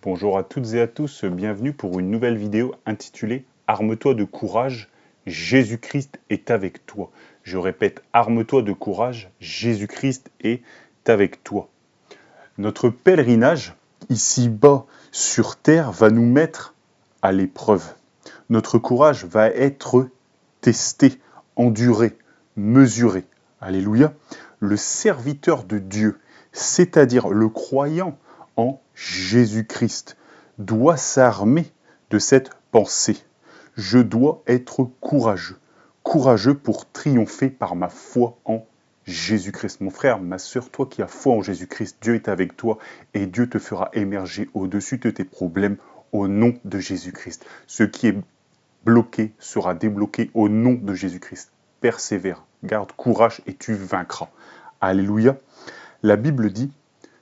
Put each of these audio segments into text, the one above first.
Bonjour à toutes et à tous, bienvenue pour une nouvelle vidéo intitulée « Arme-toi de courage, Jésus-Christ est avec toi ». Je répète, arme-toi de courage, Jésus-Christ est avec toi. Notre pèlerinage, ici-bas sur terre, va nous mettre à l'épreuve. Notre courage va être testé, enduré, mesuré. Alléluia. Le serviteur de Dieu, c'est-à-dire le croyant en Jésus-Christ, doit s'armer de cette pensée. Je dois être courageux. Courageux pour triompher par ma foi en Jésus-Christ. Mon frère, ma sœur, toi qui as foi en Jésus-Christ, Dieu est avec toi et Dieu te fera émerger au-dessus de tes problèmes au nom de Jésus-Christ. Ce qui est bloqué sera débloqué au nom de Jésus-Christ. Persévère, garde courage et tu vaincras. Alléluia. La Bible dit,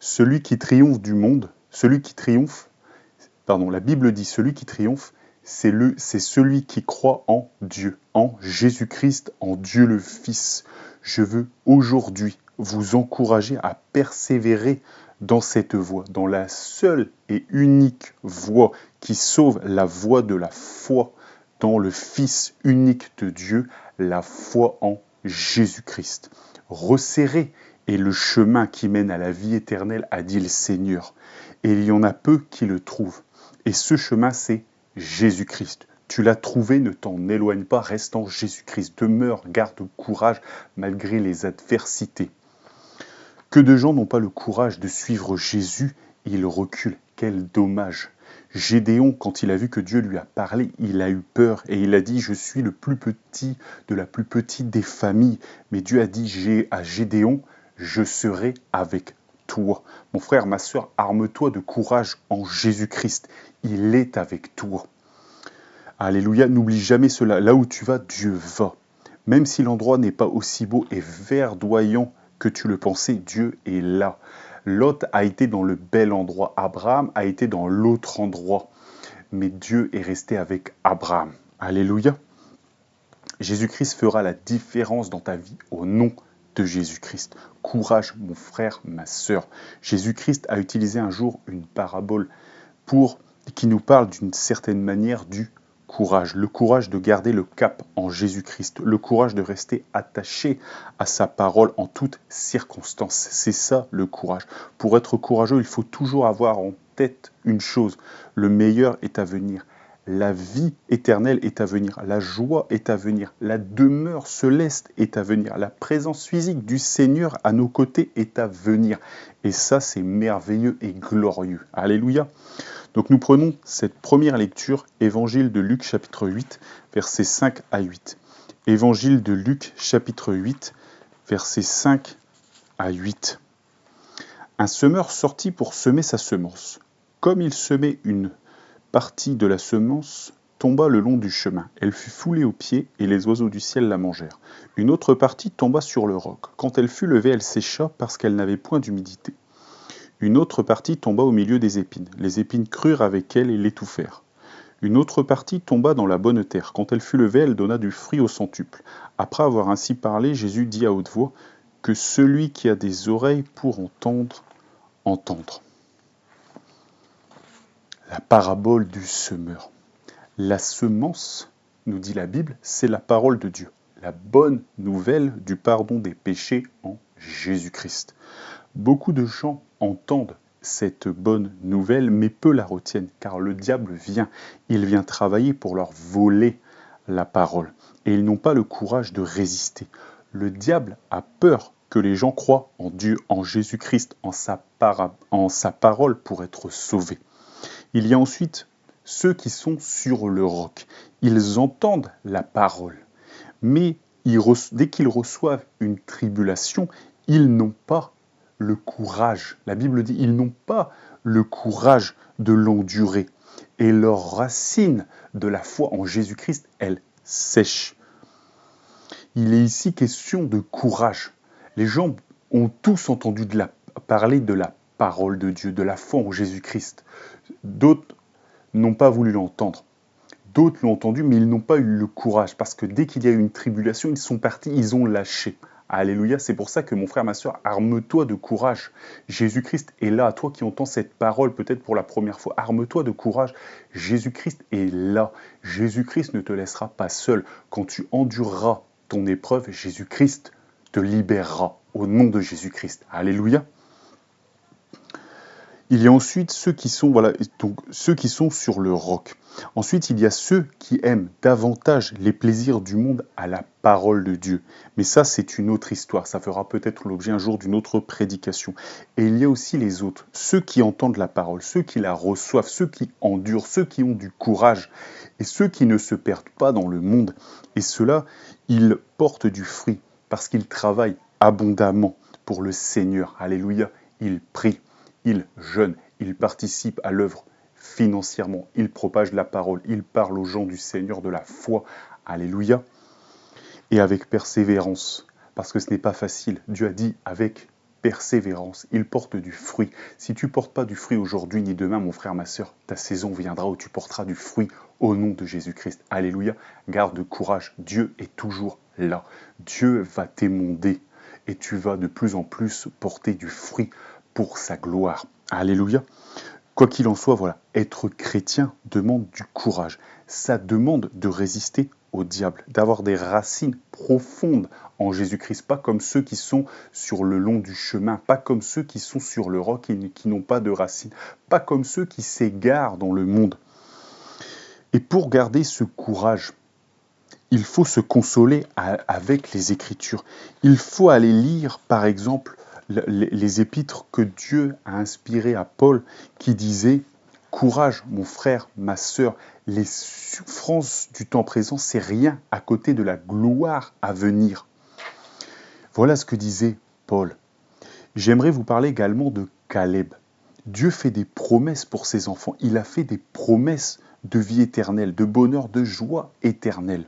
celui qui triomphe du monde, la Bible dit, celui qui triomphe, c'est celui qui croit en Dieu, en Jésus-Christ, en Dieu le Fils. Je veux aujourd'hui vous encourager à persévérer dans cette voie, dans la seule et unique voie qui sauve, la voie de la foi, dans le Fils unique de Dieu, la foi en Jésus-Christ. Resserrez est le chemin qui mène à la vie éternelle, a dit le Seigneur. Et il y en a peu qui le trouvent. Et ce chemin, c'est Jésus-Christ. Tu l'as trouvé, ne t'en éloigne pas, reste en Jésus-Christ. Demeure, garde courage malgré les adversités. Que de gens n'ont pas le courage de suivre Jésus, ils reculent. Quel dommage. Gédéon, quand il a vu que Dieu lui a parlé, il a eu peur et il a dit « Je suis le plus petit de la plus petite des familles ». Mais Dieu a dit à Gédéon « Je serai avec toi ». Mon frère, ma sœur, arme-toi de courage en Jésus-Christ. Il est avec toi. Alléluia, n'oublie jamais cela. Là où tu vas, Dieu va. Même si l'endroit n'est pas aussi beau et verdoyant que tu le pensais, Dieu est là. Lot a été dans le bel endroit, Abraham a été dans l'autre endroit. Mais Dieu est resté avec Abraham. Alléluia. Jésus-Christ fera la différence dans ta vie au nom de Jésus-Christ. Courage, mon frère, ma sœur. Jésus-Christ a utilisé un jour une parabole qui nous parle d'une certaine manière du courage. Le courage de garder le cap en Jésus-Christ. Le courage de rester attaché à sa parole en toutes circonstances. C'est ça le courage. Pour être courageux, il faut toujours avoir en tête une chose. Le meilleur est à venir. La vie éternelle est à venir, la joie est à venir, la demeure céleste est à venir, la présence physique du Seigneur à nos côtés est à venir. Et ça, c'est merveilleux et glorieux. Alléluia. Donc nous prenons cette première lecture, Évangile de Luc chapitre 8, versets 5 à 8. Évangile de Luc chapitre 8, versets 5 à 8. Un semeur sortit pour semer sa semence. Comme il semait, une partie de la semence tomba le long du chemin. Elle fut foulée aux pieds et les oiseaux du ciel la mangèrent. Une autre partie tomba sur le roc. Quand elle fut levée, elle sécha parce qu'elle n'avait point d'humidité. Une autre partie tomba au milieu des épines. Les épines crurent avec elle et l'étouffèrent. Une autre partie tomba dans la bonne terre. Quand elle fut levée, elle donna du fruit au centuple. Après avoir ainsi parlé, Jésus dit à haute voix, « Que celui qui a des oreilles pour entendre, entendre. » La parabole du semeur. La semence, nous dit la Bible, c'est la parole de Dieu. La bonne nouvelle du pardon des péchés en Jésus-Christ. Beaucoup de gens entendent cette bonne nouvelle, mais peu la retiennent, car le diable vient. Il vient travailler pour leur voler la parole. Et ils n'ont pas le courage de résister. Le diable a peur que les gens croient en Dieu, en Jésus-Christ, en sa parole pour être sauvés. Il y a ensuite ceux qui sont sur le roc. Ils entendent la parole, mais dès qu'ils reçoivent une tribulation, ils n'ont pas le courage. La Bible dit, ils n'ont pas le courage de l'endurer. Et leur racine de la foi en Jésus-Christ, elle sèche. Il est ici question de courage. Les gens ont tous entendu parler de la parole de Dieu, de la foi en Jésus-Christ. D'autres n'ont pas voulu l'entendre. D'autres l'ont entendu, mais ils n'ont pas eu le courage, parce que dès qu'il y a eu une tribulation, ils sont partis, ils ont lâché. Alléluia, c'est pour ça que mon frère, ma soeur, arme-toi de courage. Jésus-Christ est là, toi qui entends cette parole peut-être pour la première fois, arme-toi de courage. Jésus-Christ est là. Jésus-Christ ne te laissera pas seul. Quand tu endureras ton épreuve, Jésus-Christ te libérera au nom de Jésus-Christ. Alléluia. Il y a ensuite ceux qui sont, voilà, donc, ceux qui sont sur le roc. Ensuite, il y a ceux qui aiment davantage les plaisirs du monde à la parole de Dieu. Mais ça, c'est une autre histoire. Ça fera peut-être l'objet un jour d'une autre prédication. Et il y a aussi les autres, ceux qui entendent la parole, ceux qui la reçoivent, ceux qui endurent, ceux qui ont du courage, et ceux qui ne se perdent pas dans le monde. Et ceux-là, ils portent du fruit parce qu'ils travaillent abondamment pour le Seigneur. Alléluia. Ils prient. Ils jeûnent, ils participent à l'œuvre financièrement, ils propagent la parole, ils parlent aux gens du Seigneur de la foi. Alléluia. Et avec persévérance, parce que ce n'est pas facile. Dieu a dit avec persévérance, ils portent du fruit. Si tu ne portes pas du fruit aujourd'hui ni demain, mon frère, ma soeur, ta saison viendra où tu porteras du fruit au nom de Jésus-Christ. Alléluia. Garde courage, Dieu est toujours là. Dieu va t'émonder et tu vas de plus en plus porter du fruit pour sa gloire. Alléluia. Quoi qu'il en soit, voilà, être chrétien demande du courage. Ça demande de résister au diable, d'avoir des racines profondes en Jésus-Christ, pas comme ceux qui sont sur le long du chemin, pas comme ceux qui sont sur le roc et qui n'ont pas de racines, pas comme ceux qui s'égarent dans le monde. Et pour garder ce courage, il faut se consoler avec les Écritures. Il faut aller lire, par exemple, les épîtres que Dieu a inspirées à Paul, qui disait « Courage, mon frère, ma sœur, les souffrances du temps présent, c'est rien à côté de la gloire à venir. » Voilà ce que disait Paul. J'aimerais vous parler également de Caleb. Dieu fait des promesses pour ses enfants. Il a fait des promesses de vie éternelle, de bonheur, de joie éternelle.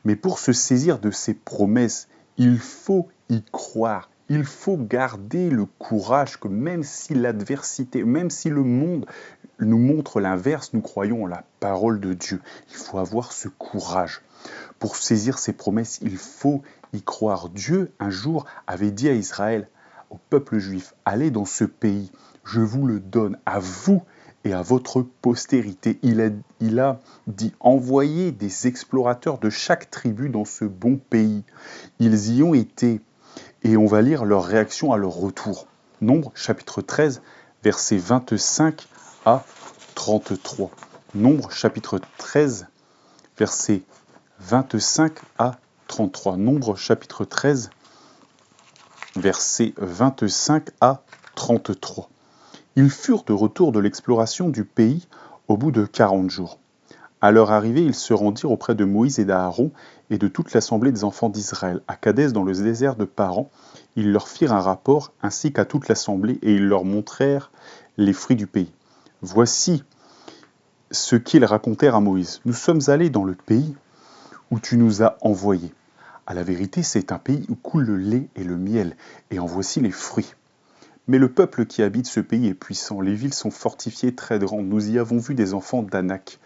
Mais pour se saisir de ces promesses, il faut y croire. Il faut garder le courage que même si l'adversité, même si le monde nous montre l'inverse, nous croyons en la parole de Dieu. Il faut avoir ce courage. Pour saisir ces promesses, il faut y croire. Dieu, un jour, avait dit à Israël, au peuple juif, allez dans ce pays, je vous le donne à vous et à votre postérité. Il a dit, envoyez des explorateurs de chaque tribu dans ce bon pays. Ils y ont été. Et on va lire leur réaction à leur retour. Nombre, chapitre 13, versets 25 à 33. Nombre, chapitre 13, versets 25 à 33. Nombre, chapitre 13, versets 25 à 33. Ils furent de retour de l'exploration du pays au bout de 40 jours. À leur arrivée, ils se rendirent auprès de Moïse et d'Aaron et de toute l'assemblée des enfants d'Israël. À Kadès, dans le désert de Paran, ils leur firent un rapport, ainsi qu'à toute l'assemblée, et ils leur montrèrent les fruits du pays. Voici ce qu'ils racontèrent à Moïse. Nous sommes allés dans le pays où tu nous as envoyés. À la vérité, c'est un pays où coule le lait et le miel, et en voici les fruits. Mais le peuple qui habite ce pays est puissant, les villes sont fortifiées très grandes. Nous y avons vu des enfants d'Anak.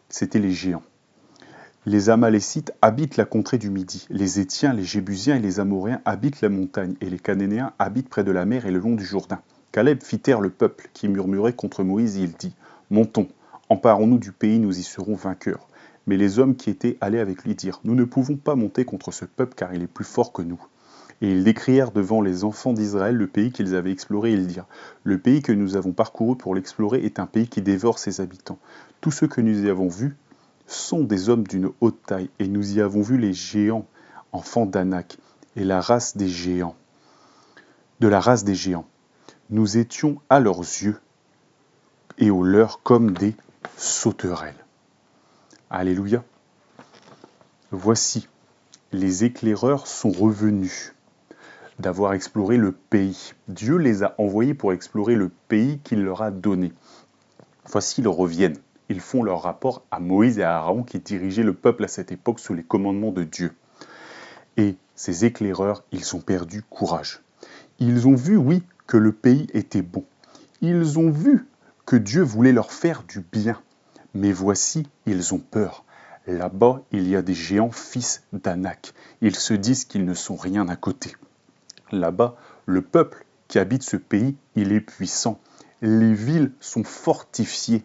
C'étaient les géants. Les Amalécites habitent la contrée du Midi. Les Étiens, les Jébusiens et les Amoréens habitent la montagne. Et les Cananéens habitent près de la mer et le long du Jourdain. Caleb fit taire le peuple qui murmurait contre Moïse et il dit « Montons, emparons-nous du pays, nous y serons vainqueurs. » Mais les hommes qui étaient allés avec lui dirent « Nous ne pouvons pas monter contre ce peuple car il est plus fort que nous. » Et ils décrièrent devant les enfants d'Israël le pays qu'ils avaient exploré, et ils dirent « Le pays que nous avons parcouru pour l'explorer est un pays qui dévore ses habitants. Tous ceux que nous y avons vus sont des hommes d'une haute taille, et nous y avons vu les géants, enfants d'Anak, et la race des géants. De la race des géants. Nous étions à leurs yeux et aux leurs comme des sauterelles. » Alléluia. Voici, les éclaireurs sont revenus d'avoir exploré le pays. Dieu les a envoyés pour explorer le pays qu'il leur a donné. Voici, ils reviennent. Ils font leur rapport à Moïse et à Aaron qui dirigeaient le peuple à cette époque sous les commandements de Dieu. Et ces éclaireurs, ils ont perdu courage. Ils ont vu, oui, que le pays était bon. Ils ont vu que Dieu voulait leur faire du bien. Mais voici, ils ont peur. Là-bas, il y a des géants fils d'Anak. Ils se disent qu'ils ne sont rien à côté. Là-bas, le peuple qui habite ce pays, il est puissant. Les villes sont fortifiées.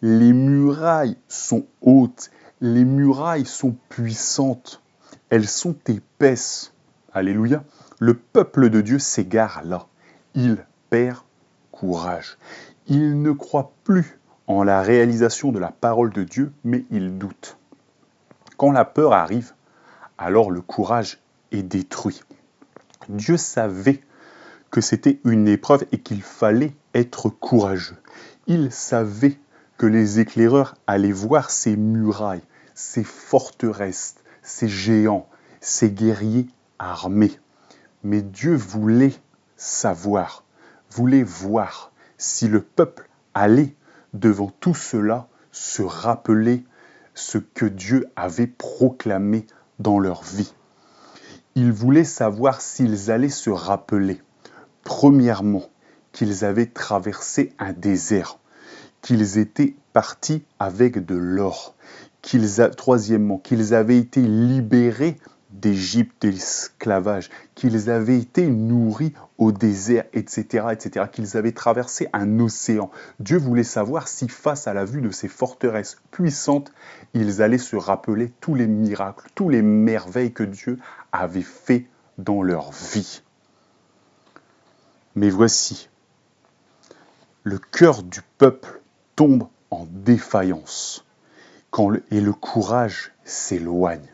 Les murailles sont hautes. Les murailles sont puissantes. Elles sont épaisses. Alléluia. Le peuple de Dieu s'égare là. Il perd courage. Il ne croit plus en la réalisation de la parole de Dieu, mais il doute. Quand la peur arrive, alors le courage est détruit. Dieu savait que c'était une épreuve et qu'il fallait être courageux. Il savait que les éclaireurs allaient voir ces murailles, ces forteresses, ces géants, ces guerriers armés. Mais Dieu voulait savoir, voulait voir si le peuple allait devant tout cela se rappeler ce que Dieu avait proclamé dans leur vie. Il voulait savoir s'ils allaient se rappeler, premièrement, qu'ils avaient traversé un désert, qu'ils étaient partis avec de l'or, troisièmement, qu'ils avaient été libérés d'Égypte, de l'esclavage, qu'ils avaient été nourris au désert, etc., etc., qu'ils avaient traversé un océan. Dieu voulait savoir si, face à la vue de ces forteresses puissantes, ils allaient se rappeler tous les miracles, tous les merveilles que Dieu avait fait dans leur vie. Mais voici, le cœur du peuple tombe en défaillance et le courage s'éloigne.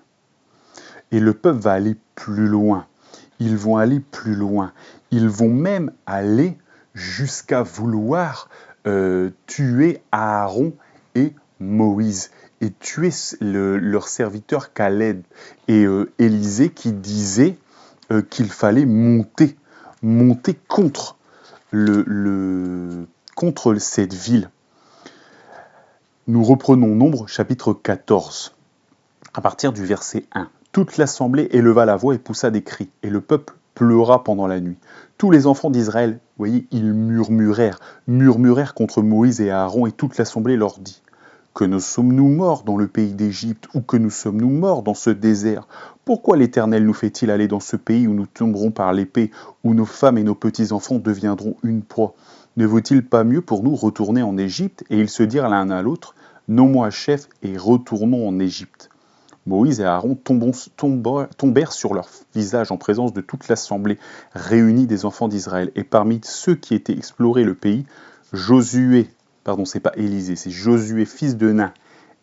Et le peuple va aller plus loin. Ils vont aller plus loin. Ils vont même aller jusqu'à vouloir tuer Aaron et Moïse et tuer leur serviteur Caleb et Élisée qui disaient qu'il fallait monter contre contre cette ville. Nous reprenons Nombre chapitre 14, à partir du verset 1. Toute l'assemblée éleva la voix et poussa des cris, et le peuple pleura pendant la nuit. Tous les enfants d'Israël, voyez, ils murmurèrent contre Moïse et Aaron, et toute l'assemblée leur dit: Que nous sommes-nous morts dans le pays d'Égypte, ou que nous sommes-nous morts dans ce désert? Pourquoi l'Éternel nous fait-il aller dans ce pays où nous tomberons par l'épée, où nos femmes et nos petits-enfants deviendront une proie? Ne vaut-il pas mieux pour nous retourner en Égypte? Et ils se dirent l'un à l'autre: Nomme-moi chef et retournons en Égypte. Moïse et Aaron tombèrent sur leur visage en présence de toute l'assemblée réunie des enfants d'Israël. Et parmi ceux qui étaient explorés le pays, Josué, fils de Nun,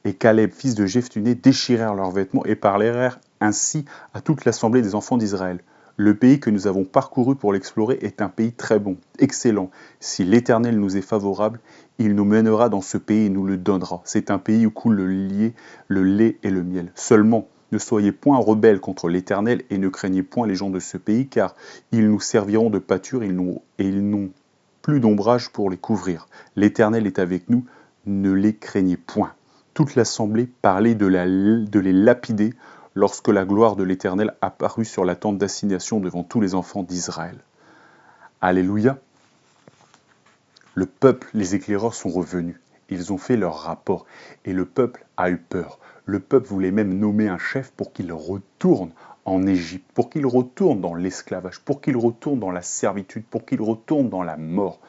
et Caleb, fils de Jephthunné, déchirèrent leurs vêtements et parlèrent ainsi à toute l'assemblée des enfants d'Israël. Le pays que nous avons parcouru pour l'explorer est un pays très bon, excellent. Si l'Éternel nous est favorable, il nous mènera dans ce pays et nous le donnera. C'est un pays où coule le lait et le miel. Seulement, ne soyez point rebelles contre l'Éternel et ne craignez point les gens de ce pays, car ils nous serviront de pâture et ils n'ont plus d'ombrage pour les couvrir. L'Éternel est avec nous, ne les craignez point. Toute l'assemblée parlait de les lapider lorsque la gloire de l'Éternel apparut sur la tente d'assignation devant tous les enfants d'Israël. Alléluia. Le peuple, les éclaireurs sont revenus. Ils ont fait leur rapport et le peuple a eu peur. Le peuple voulait même nommer un chef pour qu'il retourne en Égypte, pour qu'il retourne dans l'esclavage, pour qu'il retourne dans la servitude, pour qu'il retourne dans la mort.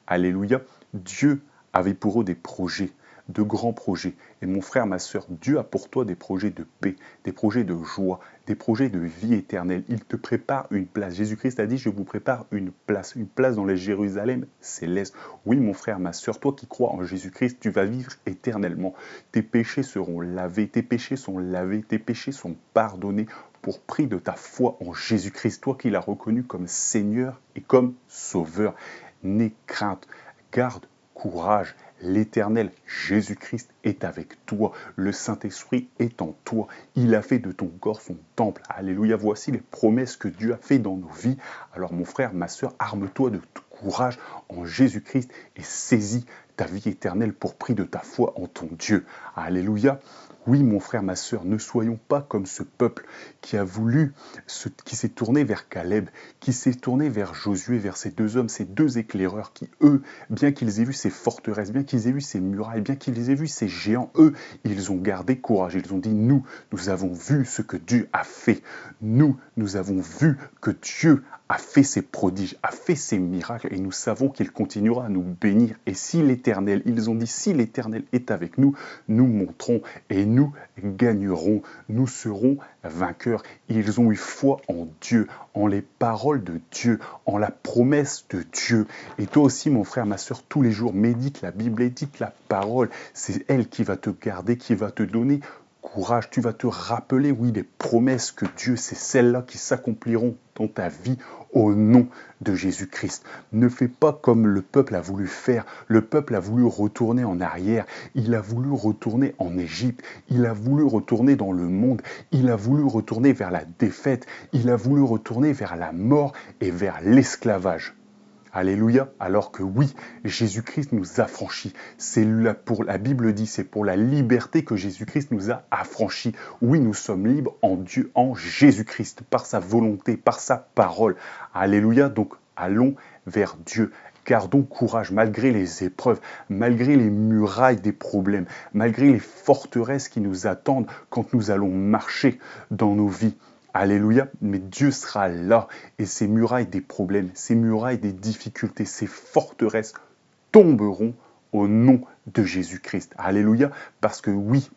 Alléluia. Dieu avait pour eux des projets, de grands projets. Et mon frère, ma sœur, Dieu a pour toi des projets de paix, des projets de joie, des projets de vie éternelle. Il te prépare une place. Jésus-Christ a dit: je vous prépare une place dans les Jérusalem céleste. Oui, mon frère, ma sœur, toi qui crois en Jésus-Christ, tu vas vivre éternellement. Tes péchés seront lavés, tes péchés sont lavés, tes péchés sont pardonnés pour prix de ta foi en Jésus-Christ, toi qui l'as reconnu comme Seigneur et comme Sauveur. N'aie crainte, garde courage. L'Éternel Jésus-Christ est avec toi. Le Saint-Esprit est en toi. Il a fait de ton corps son temple. Alléluia. Voici les promesses que Dieu a fait dans nos vies. Alors mon frère, ma sœur, arme-toi de courage en Jésus-Christ et saisis ta vie éternelle pour prix de ta foi en ton Dieu. Alléluia. Oui, mon frère, ma sœur, ne soyons pas comme ce peuple qui a voulu, qui s'est tourné vers Caleb, qui s'est tourné vers Josué, vers ces deux hommes, ces deux éclaireurs qui, eux, bien qu'ils aient vu ces forteresses, bien qu'ils aient vu ces murailles, bien qu'ils aient vu ces géants, eux, ils ont gardé courage. Ils ont dit, nous avons vu ce que Dieu a fait. Nous avons vu que Dieu a fait ses prodiges, a fait ses miracles, et nous savons qu'il continuera à nous bénir. Et si l'Éternel, ils ont dit, si l'Éternel est avec nous, nous monterons et nous gagnerons, nous serons vainqueurs. Ils ont eu foi en Dieu, en les paroles de Dieu, en la promesse de Dieu. Et toi aussi, mon frère, ma sœur, tous les jours, médite la Bible, médite la parole. C'est elle qui va te garder, qui va te donner courage. Tu vas te rappeler, oui, les promesses que Dieu, c'est celles-là qui s'accompliront dans ta vie au nom de Jésus-Christ. Ne fais pas comme le peuple a voulu faire. Le peuple a voulu retourner en arrière. Il a voulu retourner en Égypte. Il a voulu retourner dans le monde. Il a voulu retourner vers la défaite. Il a voulu retourner vers la mort et vers l'esclavage. Alléluia, alors que oui, Jésus-Christ nous a affranchis. C'est là pour la Bible dit, c'est pour la liberté que Jésus-Christ nous a affranchis. Oui, nous sommes libres en Dieu, en Jésus-Christ, par sa volonté, par sa parole. Alléluia, donc allons vers Dieu. Gardons courage malgré les épreuves, malgré les murailles des problèmes, malgré les forteresses qui nous attendent quand nous allons marcher dans nos vies. Alléluia, mais Dieu sera là et ces murailles des problèmes, ces murailles des difficultés, ces forteresses tomberont au nom de Jésus-Christ. Alléluia, parce que oui,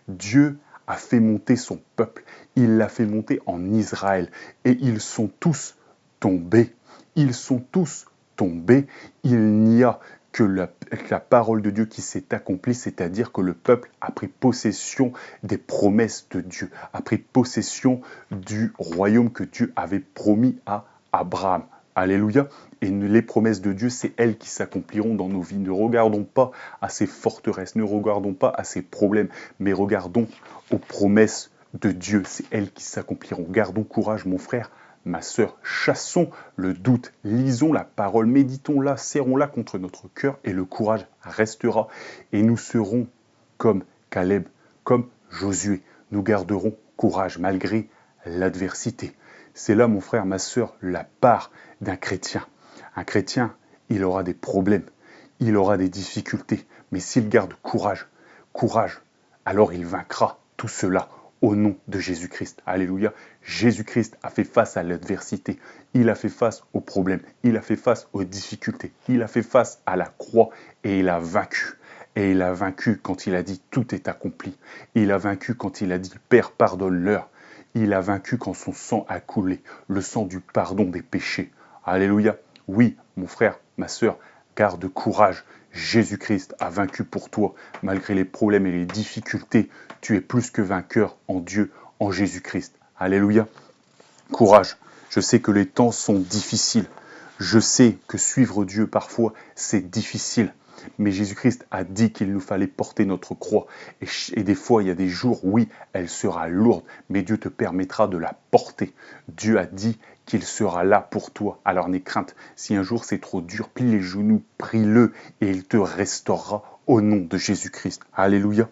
Dieu a fait monter son peuple, il l'a fait monter en Israël et ils sont tous tombés. Ils sont tous tombés. Il n'y a que la parole de Dieu qui s'est accomplie, c'est-à-dire que le peuple a pris possession des promesses de Dieu, a pris possession du royaume que Dieu avait promis à Abraham. Alléluia. Et les promesses de Dieu, c'est elles qui s'accompliront dans nos vies. Ne regardons pas à ces forteresses, ne regardons pas à ces problèmes, mais regardons aux promesses de Dieu. C'est elles qui s'accompliront. Gardons courage, mon frère, ma sœur, chassons le doute, lisons la parole, méditons-la, serrons-la contre notre cœur et le courage restera. Et nous serons comme Caleb, comme Josué. Nous garderons courage malgré l'adversité. C'est là, mon frère, ma sœur, la part d'un chrétien. Un chrétien, il aura des problèmes, il aura des difficultés, mais s'il garde courage, alors il vaincra tout cela au nom de Jésus-Christ. Alléluia. Jésus-Christ a fait face à l'adversité. Il a fait face aux problèmes. Il a fait face aux difficultés. Il a fait face à la croix et il a vaincu. Et il a vaincu quand il a dit tout est accompli. Il a vaincu quand il a dit Père, pardonne-leur. Il a vaincu quand son sang a coulé, le sang du pardon des péchés. Alléluia. Oui, mon frère, ma sœur, garde courage. Jésus-Christ a vaincu pour toi. Malgré les problèmes et les difficultés, tu es plus que vainqueur en Dieu, en Jésus-Christ. Alléluia. Courage. Je sais que les temps sont difficiles. Je sais que suivre Dieu, parfois, c'est difficile. Mais Jésus-Christ a dit qu'il nous fallait porter notre croix. Et des fois, il y a des jours, oui, elle sera lourde, mais Dieu te permettra de la porter. Dieu a dit qu'il sera là pour toi. Alors n'aie crainte. Si un jour c'est trop dur, plie les genoux, prie-le, et il te restaurera au nom de Jésus-Christ. Alléluia.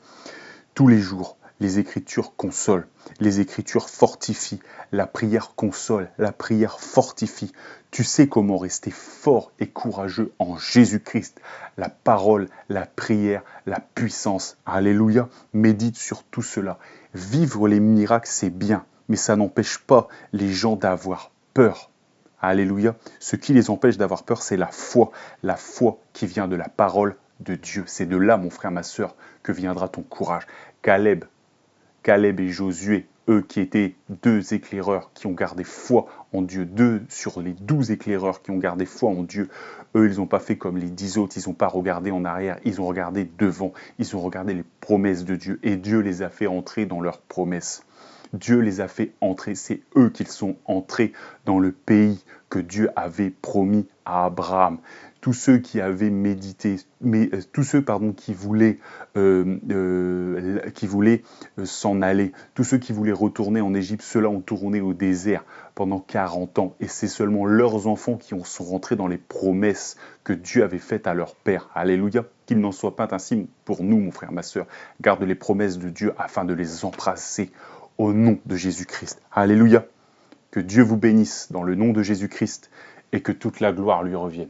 Tous les jours, les Écritures consolent, les Écritures fortifient, la prière console, la prière fortifie. Tu sais comment rester fort et courageux en Jésus-Christ. La parole, la prière, la puissance. Alléluia. Médite sur tout cela. Vivre les miracles, c'est bien, mais ça n'empêche pas les gens d'avoir peur. Alléluia. Ce qui les empêche d'avoir peur, c'est la foi qui vient de la parole de Dieu. C'est de là, mon frère, ma sœur, que viendra ton courage. Caleb et Josué, eux qui étaient deux éclaireurs qui ont gardé foi en Dieu, 2 sur les 12 éclaireurs qui ont gardé foi en Dieu, eux ils n'ont pas fait comme les 10 autres, ils n'ont pas regardé en arrière, ils ont regardé devant, ils ont regardé les promesses de Dieu et Dieu les a fait entrer dans leurs promesses. Dieu les a fait entrer, c'est eux qui sont entrés dans le pays que Dieu avait promis à Abraham. tous ceux qui avaient médité, tous ceux qui voulaient s'en aller, tous ceux qui voulaient retourner en Égypte, ceux-là ont tourné au désert pendant 40 ans. Et c'est seulement leurs enfants qui sont rentrés dans les promesses que Dieu avait faites à leur père. Alléluia. Qu'il n'en soit pas ainsi pour nous, mon frère, ma sœur. Garde les promesses de Dieu afin de les embrasser au nom de Jésus-Christ. Alléluia. Que Dieu vous bénisse dans le nom de Jésus-Christ et que toute la gloire lui revienne.